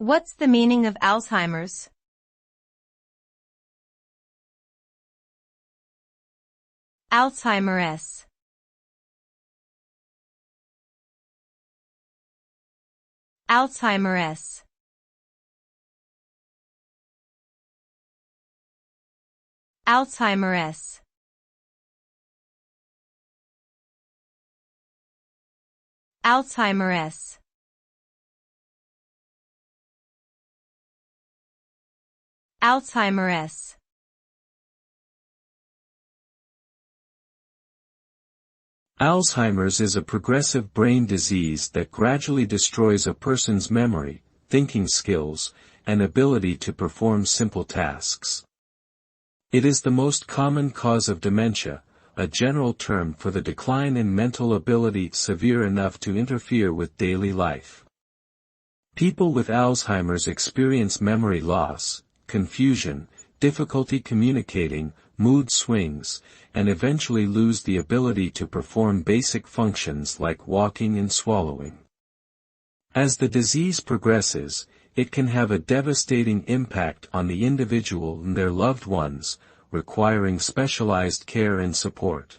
What's the meaning of Alzheimer's? Alzheimer's. Alzheimer's. Alzheimer's. Alzheimer's. Alzheimer's. Alzheimer's is a progressive brain disease that gradually destroys a person's memory, thinking skills, and ability to perform simple tasks. It is the most common cause of dementia, a general term for the decline in mental ability severe enough to interfere with daily life. People with Alzheimer's experience memory loss, confusion, difficulty communicating, mood swings, and eventually lose the ability to perform basic functions like walking and swallowing. As the disease progresses, it can have a devastating impact on the individual and their loved ones, requiring specialized care and support.